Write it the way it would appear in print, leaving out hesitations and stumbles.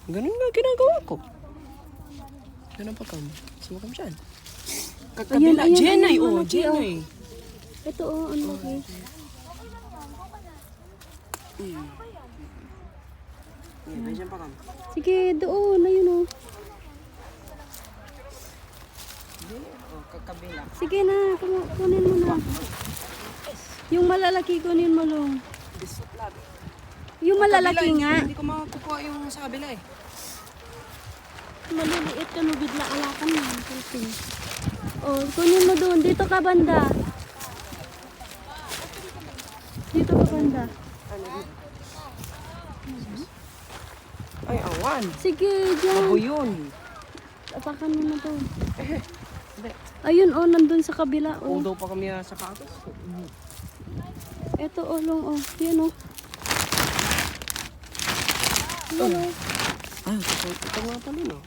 Ganun nga ginagawa ko. Ganun pa kam. Sumakam siya. Kakabila. Ayan, Jenay, ayan, oh. malaki, oh. Jenay. Ito oh, ang laki. May dyan pa kam. Sige, doon, ayun oh. Oh, kakabila. Sige na, kunin mo na. Yung malalaki kunin mo lang. Yung malalaki nga. Hindi ko makukuha yung sa kabila eh. Maliliit ka no, bigla alakan mo. Oh, kunin mo doon. Dito ka banda. Dito ka banda. Ay, awan. Sige, dyan. Abo yun. Apakan mo na to. Ayun oh, nandun sa kabila oh. Although pa kami sa patos. Ito oh, long oh. Yan oh. Yan oh. Ah, ito nga pala no.